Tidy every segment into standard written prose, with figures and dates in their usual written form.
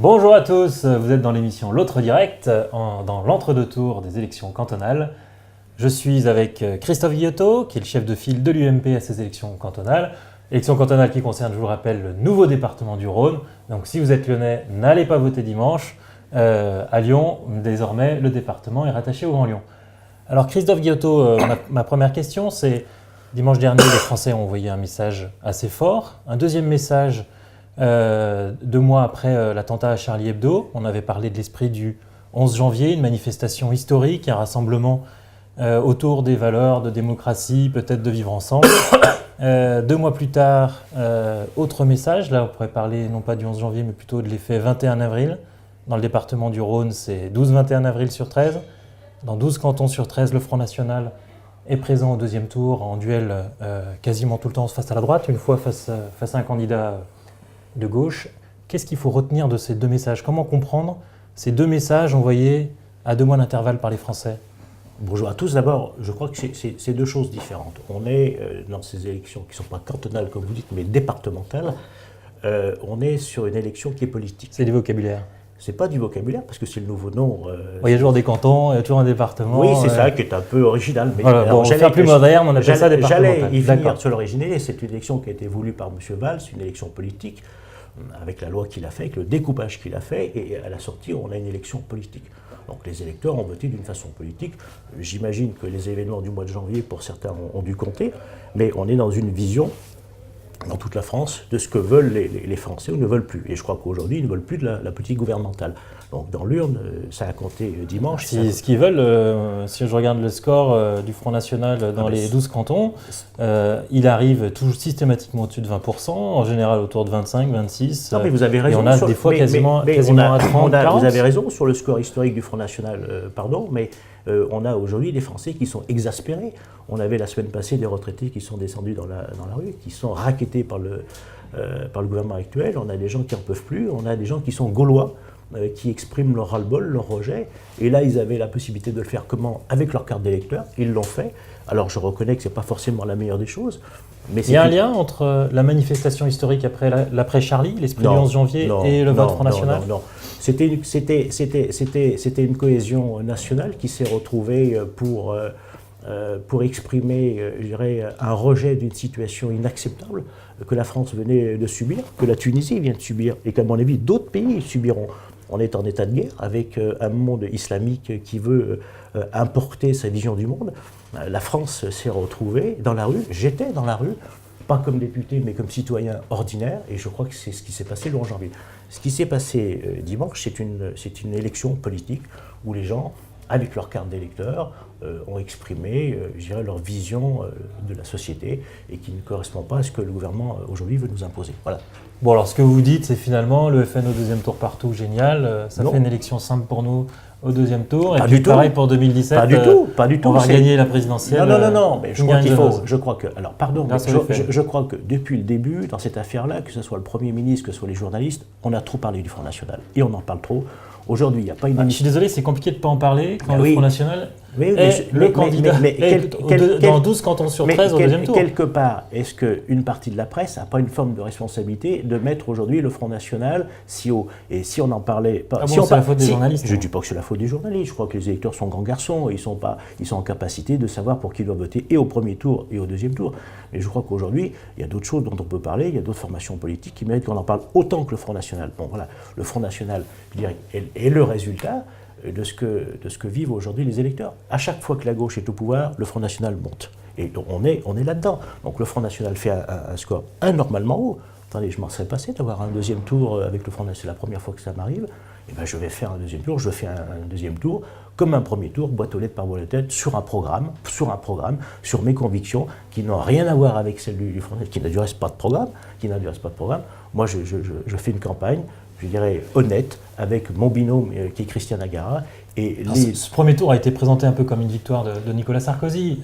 Bonjour à tous, vous êtes dans l'émission L'Autre Direct, dans l'entre-deux tours des élections cantonales. Je suis avec Christophe Guillotot, qui est le chef de file de l'UMP à ces élections cantonales. Élections cantonales qui concernent, je vous le rappelle, le nouveau département du Rhône. Donc si vous êtes lyonnais, n'allez pas voter dimanche. À Lyon, désormais, le département est rattaché au Grand Lyon. Alors Christophe Guillotot, ma première question, c'est dimanche dernier, les Français ont envoyé un message assez fort. Un deuxième message 2 mois après l'attentat à Charlie Hebdo. On avait parlé de l'esprit du 11 janvier, une manifestation historique, un rassemblement autour des valeurs de démocratie, peut-être de vivre ensemble. 2 mois plus tard, autre message. Là, on pourrait parler non pas du 11 janvier, mais plutôt de l'effet 21 avril. Dans le département du Rhône, c'est 12-21 avril sur 13. Dans 12 cantons sur 13, le Front National est présent au deuxième tour en duel quasiment tout le temps face à la droite, une fois face à un candidat de gauche. Qu'est-ce qu'il faut retenir de ces deux messages? Comment comprendre ces deux messages envoyés à 2 mois d'intervalle par les Français? Bonjour à tous. D'abord, je crois que c'est deux choses différentes. On est dans ces élections qui ne sont pas cantonales, comme vous dites, mais départementales. On est sur une élection qui est politique. C'est du vocabulaire. C'est pas du vocabulaire, parce que c'est le nouveau nom. Il y a toujours des cantons, il y a toujours un département. Oui, c'est ça, qui est un peu original. Mais voilà, bon, on va faire plus moderne, on appelle ça départemental. J'allais y venir sur l'originalité. C'est une élection qui a été voulue par M. Valls, une élection politique, avec la loi qu'il a fait, avec le découpage qu'il a fait, et à la sortie, on a une élection politique. Donc les électeurs ont voté d'une façon politique. J'imagine que les événements du mois de janvier, pour certains, ont dû compter, mais on est dans une vision, dans toute la France, de ce que veulent les Français ou ne veulent plus. Et je crois qu'aujourd'hui, ils ne veulent plus de la politique gouvernementale. Donc dans l'urne, ça a compté dimanche. Ce qu'ils veulent, si je regarde le score du Front National dans les 12 cantons, il arrive toujours systématiquement au-dessus de 20%, en général autour de 25, 26. Non, mais vous avez raison. Et on a des fois quasiment à 30, 40. Vous avez raison sur le score historique du Front National, mais on a aujourd'hui des Français qui sont exaspérés. On avait la semaine passée des retraités qui sont descendus dans la rue, qui sont rackettés par le gouvernement actuel. On a des gens qui n'en peuvent plus, on a des gens qui sont gaulois, qui expriment leur ras-le-bol, leur rejet. Et là, ils avaient la possibilité de le faire comment? Avec leur carte d'électeur. Ils l'ont fait. Alors, je reconnais que ce n'est pas forcément la meilleure des choses. Mais il y a un lien entre la manifestation historique après l'après-Charlie, l'esprit du 11 janvier, et le vote Front National? Non. C'était une cohésion nationale qui s'est retrouvée pour exprimer, je dirais, un rejet d'une situation inacceptable que la France venait de subir, que la Tunisie vient de subir, et qu'à mon avis, d'autres pays subiront. On est en état de guerre avec un monde islamique qui veut importer sa vision du monde. La France s'est retrouvée dans la rue. J'étais dans la rue, pas comme député, mais comme citoyen ordinaire, et je crois que c'est ce qui s'est passé le 11 janvier. Ce qui s'est passé dimanche, c'est une élection politique où les gens, avec leur carte d'électeur, ont exprimé, je dirais, leur vision de la société et qui ne correspond pas à ce que le gouvernement aujourd'hui veut nous imposer. Voilà. Bon, alors ce que vous dites, c'est finalement le FN au deuxième tour partout, génial. Ça fait une élection simple pour nous au deuxième tour. Pas et puis du pareil tout. pour 2017. Pas du tout. On va gagner la présidentielle. Non, mais je crois qu'il faut. Je crois que. Alors, pardon, mais je crois que depuis le début, dans cette affaire-là, que ce soit le Premier ministre, que ce soit les journalistes, on a trop parlé du Front National. Et on en parle trop. Aujourd'hui, il n'y a pas une. Je suis désolé, c'est compliqué de ne pas en parler quand le Front National est le candidat dans 12 cantons sur 13 au deuxième tour. Quelque part, est-ce qu'une partie de la presse n'a pas une forme de responsabilité de mettre aujourd'hui le Front National si haut? Et si on en parlait. C'est la faute des journalistes. Je ne dis pas que c'est la faute des journalistes. Je crois que les électeurs sont grands garçons. Ils sont en capacité de savoir pour qui ils doivent voter et au premier tour et au deuxième tour. Mais je crois qu'aujourd'hui, il y a d'autres choses dont on peut parler. Il y a d'autres formations politiques qui méritent qu'on en parle autant que le Front National. Bon, voilà. Le Front National, je dirais, est le résultat de ce que vivent aujourd'hui les électeurs. À chaque fois que la gauche est au pouvoir, le Front National monte. Et donc on est là-dedans. Donc le Front National fait un score anormalement haut. Attendez, je m'en serais passé d'avoir un deuxième tour avec le Front National. C'est la première fois que ça m'arrive. Et ben je vais faire un deuxième tour. Je fais un deuxième tour comme un premier tour, boîte aux lettres par boîte aux lettres, sur un programme, sur mes convictions qui n'ont rien à voir avec celles du Front National, qui n'a du reste pas de programme. Moi, je fais une campagne, je dirais, honnête, avec mon binôme qui est Christian Agara. Ce premier tour a été présenté un peu comme une victoire de Nicolas Sarkozy.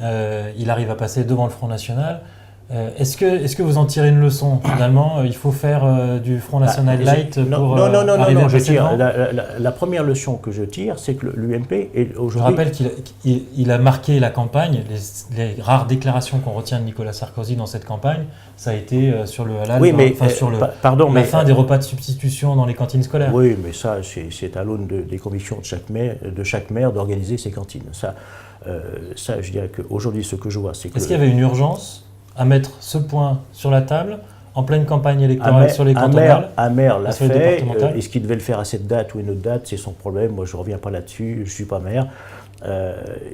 Il arrive à passer devant le Front National. Est-ce que vous en tirez une leçon finalement? Il faut faire du Front National light pour arriver à je passer tire. devant. La première leçon que je tire, c'est que l'UMP est Je aujourd'hui. rappelle qu'il a marqué la campagne. Les rares déclarations qu'on retient de Nicolas Sarkozy dans cette campagne, ça a été sur le halal, Oui, mais sur pardon, la mais fin des repas de substitution dans les cantines scolaires. oui, mais ça, c'est à l'aune des convictions de chaque maire d'organiser ses cantines. Ça, je dirais qu'aujourd'hui, ce que je vois, c'est que. Est-ce qu'il y avait une urgence à mettre ce point sur la table en pleine campagne électorale sur les cantonales? Un maire l'a sur les fait. départementales? Est-ce qu'il devait le faire à cette date ou une autre date? C'est son problème. Moi, je ne reviens pas là-dessus. Je ne suis pas maire.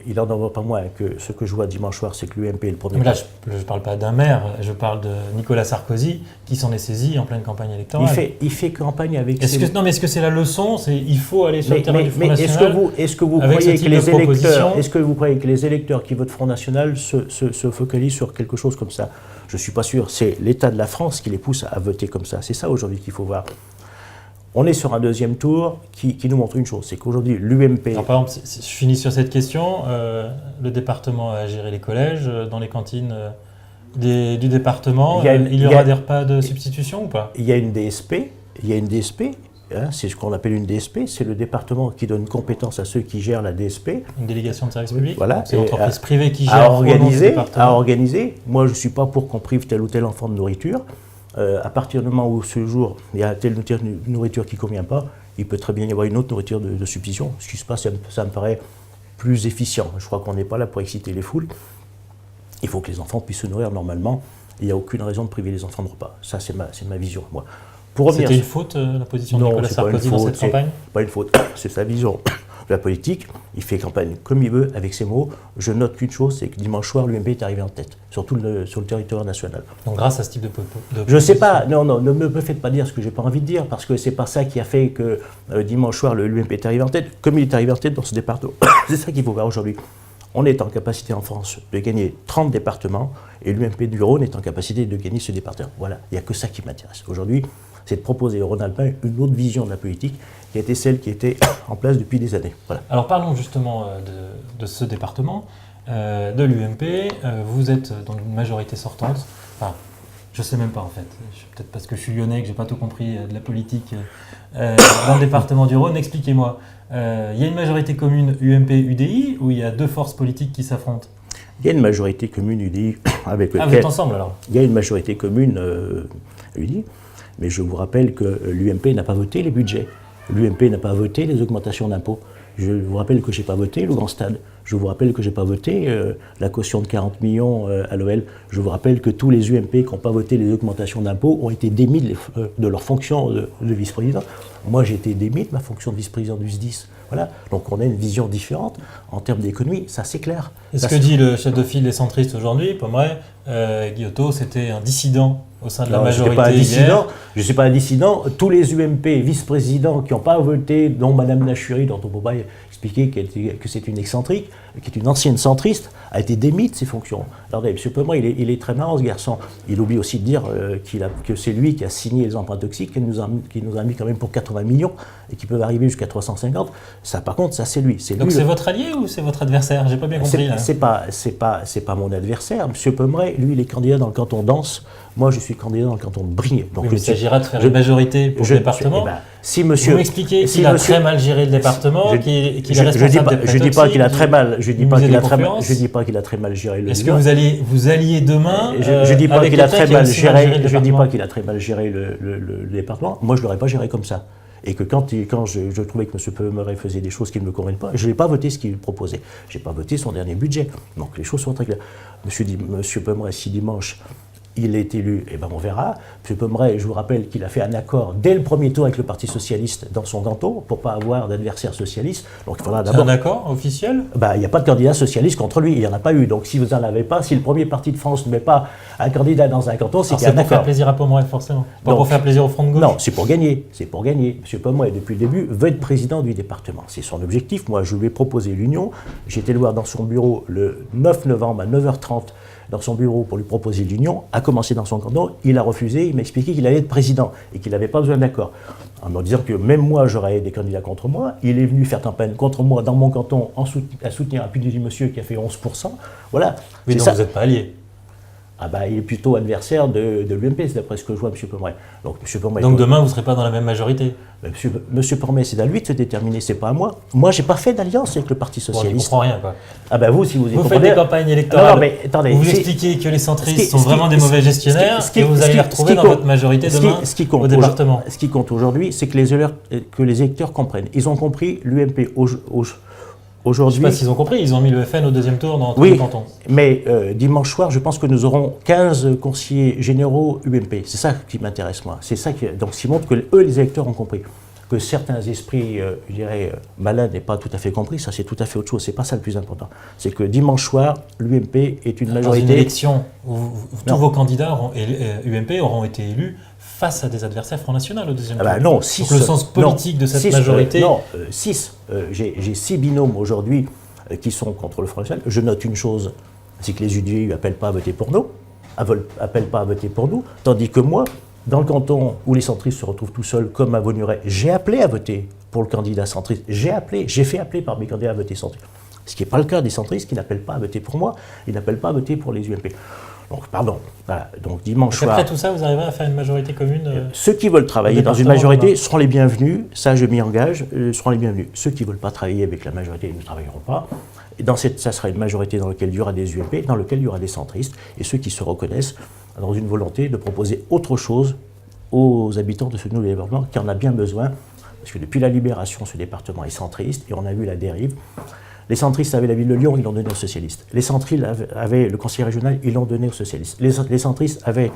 Il n'en envoie pas moins que ce que je vois dimanche soir, c'est que l'UMP est le premier. Mais là, je ne parle pas d'un maire, je parle de Nicolas Sarkozy qui s'en est saisi en pleine campagne électorale. Il fait campagne avec Non, mais est-ce que c'est la leçon? Il faut aller sur le terrain du Front mais National. est-ce que vous avec croyez ce que type de proposition? est-ce que vous croyez que les électeurs qui votent Front National se focalisent sur quelque chose comme ça? Je ne suis pas sûr. C'est l'état de la France qui les pousse à voter comme ça. C'est ça aujourd'hui qu'il faut voir. On est sur un deuxième tour qui nous montre une chose, c'est qu'aujourd'hui l'UMP... Par exemple, si je finis sur cette question, le département a géré les collèges, dans les cantines du département, il y aura des repas de substitution ou pas? Il y a une DSP, hein, c'est ce qu'on appelle une DSP, c'est le département qui donne compétence à ceux qui gèrent la DSP. Une délégation de service public? Voilà. C'est l'entreprise privée qui gère à organiser. Moi, je ne suis pas pour qu'on prive tel ou tel enfant de nourriture. À partir du moment où ce jour, il y a telle nourriture qui ne convient pas, il peut très bien y avoir une autre nourriture de substitution. Ce qui se passe, ça me paraît plus efficient. Je crois qu'on n'est pas là pour exciter les foules. Il faut que les enfants puissent se nourrir normalement. Il n'y a aucune raison de priver les enfants de repas. Ça, c'est ma vision, moi. C'était une faute, la position de Nicolas Sarkozy dans cette campagne? Pas une faute, c'est sa vision de la politique. Il fait campagne comme il veut, avec ses mots. Je note qu'une chose, c'est que dimanche soir, l'UMP est arrivé en tête, sur le territoire national. Donc grâce à ce type de je ne sais pas, non, ne me faites pas dire ce que je n'ai pas envie de dire, parce que c'est pas ça qui a fait que dimanche soir, l'UMP est arrivé en tête, comme il est arrivé en tête dans ce département. C'est ça qu'il faut voir aujourd'hui. On est en capacité en France de gagner 30 départements, et l'UMP du Rhône est en capacité de gagner ce département. Voilà, il n'y a que ça qui m'intéresse. Aujourd'hui, c'est de proposer au Rhône-Alpin une autre vision de la politique, qui était celle qui était en place depuis des années. Voilà. Alors parlons justement de ce département, de l'UMP. Vous êtes dans une majorité sortante. Enfin, je ne sais même pas en fait. Peut-être parce que je suis lyonnais que je n'ai pas tout compris de la politique dans le département du Rhône. Expliquez-moi. Il y a une majorité commune UMP-UDI ou il y a deux forces politiques qui s'affrontent? Il y a une majorité commune UDI avec lequel... Ah, vous êtes ensemble alors? Il y a une majorité commune UDI, mais je vous rappelle que l'UMP n'a pas voté les budgets. L'UMP n'a pas voté les augmentations d'impôts. Je vous rappelle que je n'ai pas voté le Grand Stade. Je vous rappelle que je n'ai pas voté la caution de 40 millions à l'OL. Je vous rappelle que tous les UMP qui n'ont pas voté les augmentations d'impôts ont été démis de leur fonction de vice-président. Moi, j'ai été démis de ma fonction de vice-président du SDIS. Voilà. Donc on a une vision différente en termes d'économie, ça c'est clair. Ce que dit le chef de file des centristes aujourd'hui, Pommeret, Guillotot, c'était un dissident au sein de la majorité hier. Je ne suis pas un dissident. Tous les UMP vice-présidents qui n'ont pas voté, dont Mme Nachuri, dont on ne peut pas expliquer que c'est une excentrique, qui est une ancienne centriste, a été démis de ses fonctions. Alors, M. Pommeret, il est très marrant ce garçon. Il oublie aussi de dire que c'est lui qui a signé les emprunts toxiques, qui nous a mis quand même pour 80 millions et qui peuvent arriver jusqu'à 350. Ça, par contre, ça c'est lui. Donc c'est votre allié ou c'est votre adversaire? J'ai pas bien compris. C'est pas mon adversaire. M. Pommeret, lui, il est candidat dans le canton d'Ans. Moi, je suis candidat dans le canton de Briey. Donc, il s'agira de faire une majorité pour le département. Si monsieur, vous m'expliquez qu'il a très mal géré le département, qu'il est responsable des prêts toxiques. Je dis pas qu'il a très mal. Je dis pas qu'il a très mal géré le. Est-ce que vous alliez demain Je dis pas qu'il a très mal géré. Je dis pas qu'il a très mal géré le département. Moi, je l'aurais pas géré comme ça. Et que quand je trouvais que M. Pommeret faisait des choses qui ne me convenaient pas, je n'ai pas voté ce qu'il proposait. Je n'ai pas voté son dernier budget. Donc les choses sont très claires. M. Pommeret, si dimanche il est élu, eh ben on verra. M. Pommeret, je vous rappelle qu'il a fait un accord dès le premier tour avec le Parti Socialiste dans son canton pour ne pas avoir d'adversaire socialiste. Donc il faudra d'abord. C'est un accord officiel? Il n'y a pas de candidat socialiste contre lui, il n'y en a pas eu. Donc si vous n'en avez pas, si le premier parti de France ne met pas un candidat dans un canton, c'est qu'il y a un accord. C'est pour faire plaisir à Pommeret, forcément. Pas pour faire plaisir au Front de gauche. Non, c'est pour gagner. C'est pour gagner. M. Pommeret, depuis le début, veut être président du département. C'est son objectif. Moi, je lui ai proposé l'union. J'ai été le voir dans son bureau le 9 novembre à 9h30. Dans son bureau pour lui proposer l'union, a commencé dans son canton, il a refusé, il m'a expliqué qu'il allait être président et qu'il n'avait pas besoin d'accord. En me disant que même moi j'aurais des candidats contre moi, il est venu faire campagne contre moi dans mon canton à soutenir un petit monsieur qui a fait 11%. Voilà. Oui, donc vous n'êtes pas alliés. Ah bah, il est plutôt adversaire de l'UMP, c'est d'après ce que je vois, M. Pomeré. Donc demain, vous ne serez pas dans la même majorité. Monsieur Pomeré, c'est à lui de se déterminer, c'est pas à moi. Moi, j'ai pas fait d'alliance avec le Parti Bon, Socialiste. je ne comprends rien, quoi. Ah bah vous, si vous y Vous faites comprenez... des campagnes électorales, Non, mais attendez, vous expliquez que les centristes sont vraiment des mauvais gestionnaires, ce qui- et vous allez les retrouver dans votre majorité demain au département. Ce qui compte aujourd'hui, c'est que les électeurs comprennent. Ils ont compris l'UMP Je ne sais aujourd'hui. pas s'ils ont compris, ils ont mis le FN au deuxième tour dans tous Oui, les cantons. mais dimanche soir, je pense que nous aurons 15 conseillers généraux UMP. C'est ça qui m'intéresse, moi. C'est ça donc, ce qui montre que eux, les électeurs, ont compris. Que certains esprits, je dirais, malades n'aient pas tout à fait compris, ça c'est tout à fait autre chose. C'est pas ça le plus important. C'est que dimanche soir, l'UMP est une majorité. Dans une élection où tous vos candidats UMP auront été élus face à des adversaires Front National au deuxième tour. Non, Donc le sens politique de cette majorité. non, 6. J'ai 6 binômes aujourd'hui qui sont contre le Front National. Je note une chose, c'est que les UDI n'appellent pas à voter pour nous, appellent pas à voter pour nous, tandis que moi, dans le canton où les centristes se retrouvent tout seuls, comme à Vaugneray, j'ai appelé à voter pour le candidat centriste. J'ai fait appeler par mes candidats à voter centriste. Ce qui n'est pas le cas des centristes qui n'appellent pas à voter pour moi, ils n'appellent pas à voter pour les UMP. Donc, pardon. Voilà. Donc, dimanche soir. Après tout ça, vous arriverez à faire une majorité commune Ceux qui veulent travailler dans une majorité seront les bienvenus. Ça, je m'y engage, seront les bienvenus. Ceux qui ne veulent pas travailler avec la majorité, ils ne travailleront pas. Et ça sera une majorité dans laquelle il y aura des UMP, dans laquelle il y aura des centristes, et ceux qui se reconnaissent dans une volonté de proposer autre chose aux habitants de ce nouveau département, qui en a bien besoin, parce que depuis la libération, ce département est centriste, et on a vu la dérive. Les centristes avaient la ville de Lyon, ils l'ont donné aux socialistes. Les centristes avaient le conseil régional, ils l'ont donné aux socialistes. Les centristes avaient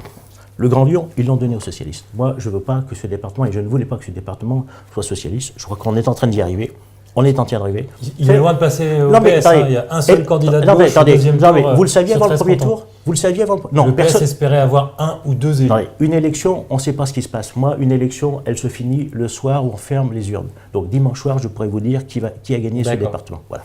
le Grand Lyon, ils l'ont donné aux socialistes. Moi, je ne veux pas que ce département, et je ne voulais pas que ce département soit socialiste. Je crois qu'on est en train d'y arriver. On est en train d'arriver. Il est loin de passer au PS. Il y a un seul candidat de gauche au deuxième tour. Vous le saviez avant le premier tour? Vous le saviez avant le... Non, le PS espérait avoir 1 ou 2 élus. Une élection, on ne sait pas ce qui se passe. Moi, une élection, elle se finit le soir où on ferme les urnes. Donc dimanche soir, je pourrais vous dire qui a gagné ce département. Voilà.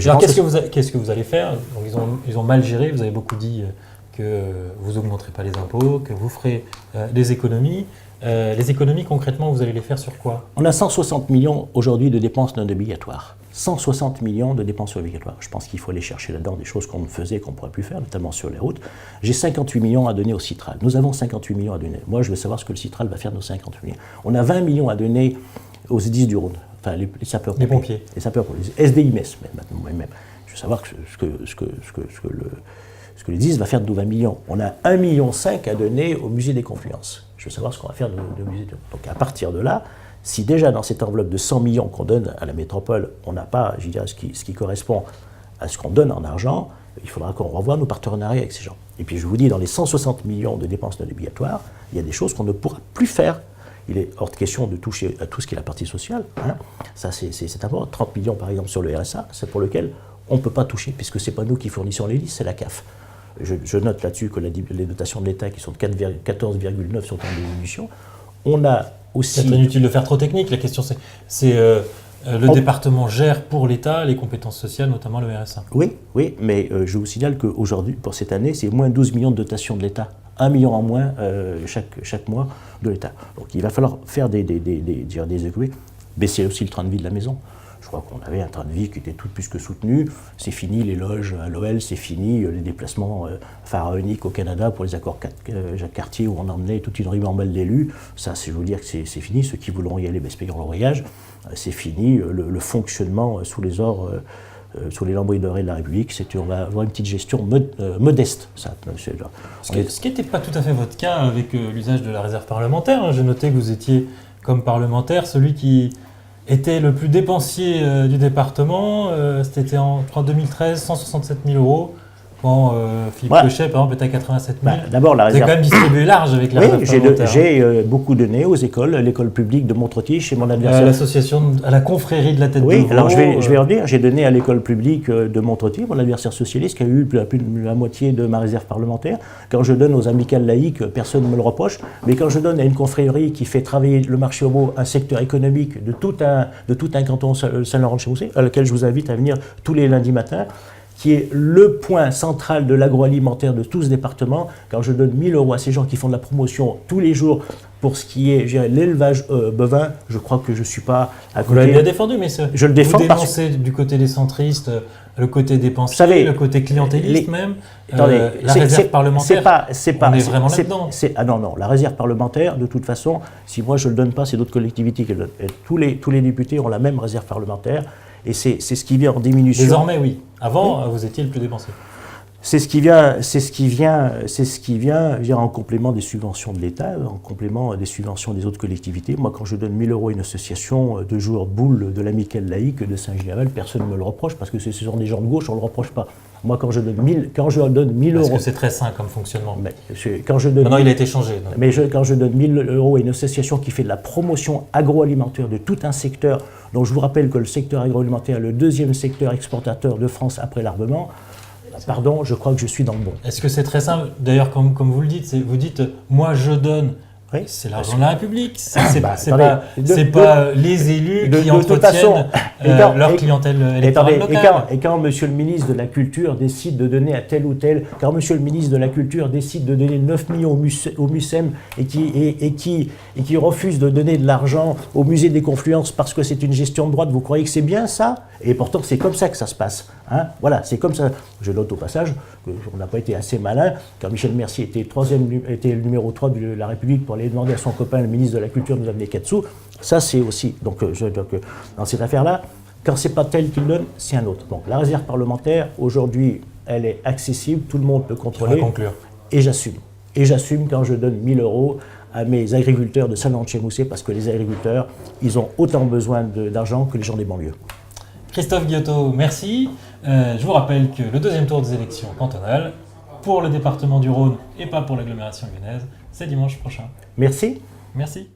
Alors qu'est-ce que vous allez faire? Donc, ils ont mal géré, vous avez beaucoup dit que vous n'augmenterez pas les impôts, que vous ferez des économies. Les économies, concrètement, vous allez les faire sur quoi? On a 160 millions aujourd'hui de dépenses non obligatoires. 160 millions de dépenses obligatoires. Je pense qu'il faut aller chercher là-dedans des choses qu'on ne faisait, qu'on ne pourrait plus faire, notamment sur les routes. J'ai 58 millions à donner au Citral. Nous avons 58 millions à donner. Moi, je veux savoir ce que le Citral va faire de nos 58 millions. On a 20 millions à donner aux SDIS du Rhône. Enfin, les sapeurs-pompiers. Les pompiers. Les sapeurs-pompiers. SDIMES, maintenant, moi-même. Je veux savoir ce que les 10 va faire de nos 20 millions. On a 1,5 million à donner au musée des Confluences. Je veux savoir ce qu'on va faire de musée. Donc à partir de là, si déjà dans cette enveloppe de 100 millions qu'on donne à la métropole, on n'a pas, je dirais, ce qui correspond à ce qu'on donne en argent, il faudra qu'on revoie nos partenariats avec ces gens. Et puis je vous dis, dans les 160 millions de dépenses non obligatoires, il y a des choses qu'on ne pourra plus faire. Il est hors de question de toucher à tout ce qui est la partie sociale. Hein. Ça, c'est important. 30 millions, par exemple, sur le RSA, c'est pour lequel on ne peut pas toucher, puisque ce n'est pas nous qui fournissons les listes, c'est la CAF. Je note là-dessus que les dotations de l'État, qui sont de 14,9, sont en diminution. On a aussi... C'est inutile de faire trop technique. La question, c'est le département gère pour l'État les compétences sociales, notamment le RSA. Oui, mais je vous signale qu'aujourd'hui, pour cette année, c'est moins 12 millions de dotations de l'État. 1 million en moins chaque mois de l'État. Donc il va falloir faire des économies, baisser aussi le train de vie de la maison. Je crois qu'on avait un train de vie qui était tout plus que soutenu. C'est fini les loges à l'OL, c'est fini les déplacements pharaoniques au Canada pour les accords Jacques Cartier où on emmenait toute une ribambelle d'élus. Ça, je veux dire que c'est fini. Ceux qui voudront y aller, se paieront le voyage. C'est fini le fonctionnement sous les ors. Sous les lambris dorés de la République, on va avoir une petite gestion modeste. Ce qui n'était pas tout à fait votre cas avec l'usage de la réserve parlementaire. J'ai noté que vous étiez, comme parlementaire, celui qui était le plus dépensier du département. C'était en 2013, 167 000 euros. Quand Philippe Cochet, par exemple, était à 87 000. D'abord, la réserve... Vous avez quand même distribué large avec la réserve parlementaire. J'ai beaucoup donné aux écoles, l'école publique de Montretiche et mon adversaire. À l'association, à la confrérie de la Tête de Veau. Oui, alors je vais en dire, j'ai donné à l'école publique de Montretiche, mon adversaire socialiste, qui a eu plus de la moitié de ma réserve parlementaire. Quand je donne aux amicales laïques, personne ne me le reproche. Mais quand je donne à une confrérie qui fait travailler le marché homo, un secteur économique de tout un canton Saint-Laurent-de-Chamousset, à lequel je vous invite à venir tous les lundis matins, qui est le point central de l'agroalimentaire de tout ce département, quand je donne 1 000 € à ces gens qui font de la promotion tous les jours pour ce qui est l'élevage bovin, je crois que je ne suis pas à côté. Vous l'avez bien défendu, mais je le défends vous dénoncez du côté des centristes le côté dépensier, savez, le côté clientéliste même, attendez, la réserve parlementaire. On est vraiment là-dedans. Ah non, la réserve parlementaire, de toute façon, si moi je ne le donne pas, c'est d'autres collectivités qui le donnent. Et tous les députés ont la même réserve parlementaire, et c'est ce qui vient en diminution. Désormais, oui. Avant, vous étiez le plus dépensé. C'est ce qui vient en complément des subventions de l'État, en complément des subventions des autres collectivités. Moi, quand je donne 1 000 € à une association de joueurs de boules de l'Amicale laïque de Saint-Gilles-Laval, personne ne me le reproche, parce que ce sont des gens de gauche, on ne le reproche pas. Moi, quand je donne 1 000 €... Parce que c'est très sain comme fonctionnement. Maintenant, il a été changé. Donc. Mais quand je donne 1 000 € à une association qui fait de la promotion agroalimentaire de tout un secteur, dont je vous rappelle que le secteur agroalimentaire est le 2e secteur exportateur de France après l'armement, pardon, je crois que je suis dans le bon. Est-ce que c'est très simple? D'ailleurs, comme vous le dites, vous dites « moi je donne ». Oui. C'est l'argent de la République, c'est pas les élus qui entretiennent leur clientèle électorale locale. Et quand monsieur le ministre de la Culture décide de donner à tel ou tel, quand monsieur le ministre de la Culture décide de donner 9 millions au MUSEM et qui refuse de donner de l'argent au musée des Confluences parce que c'est une gestion de droite, vous croyez que c'est bien ça? Et pourtant c'est comme ça que ça se passe. Hein, voilà, c'est comme ça. Je note au passage qu'on n'a pas été assez malin quand Michel Mercier était le numéro 3 de la République pour aller demander à son copain, le ministre de la Culture, de nous amener 4 sous. Ça, c'est aussi. Donc, dans cette affaire-là, quand c'est pas tel qu'il donne, c'est un autre. Donc, la réserve parlementaire, aujourd'hui, elle est accessible, tout le monde peut contrôler. Et j'assume. Et j'assume quand je donne 1 000 € à mes agriculteurs de Salon-de-Chémoussé, parce que les agriculteurs, ils ont autant besoin d'argent que les gens des banlieues. Christophe Guillotot, merci. Je vous rappelle que le 2e tour des élections cantonales, pour le département du Rhône et pas pour l'agglomération lyonnaise, c'est dimanche prochain. Merci. Merci.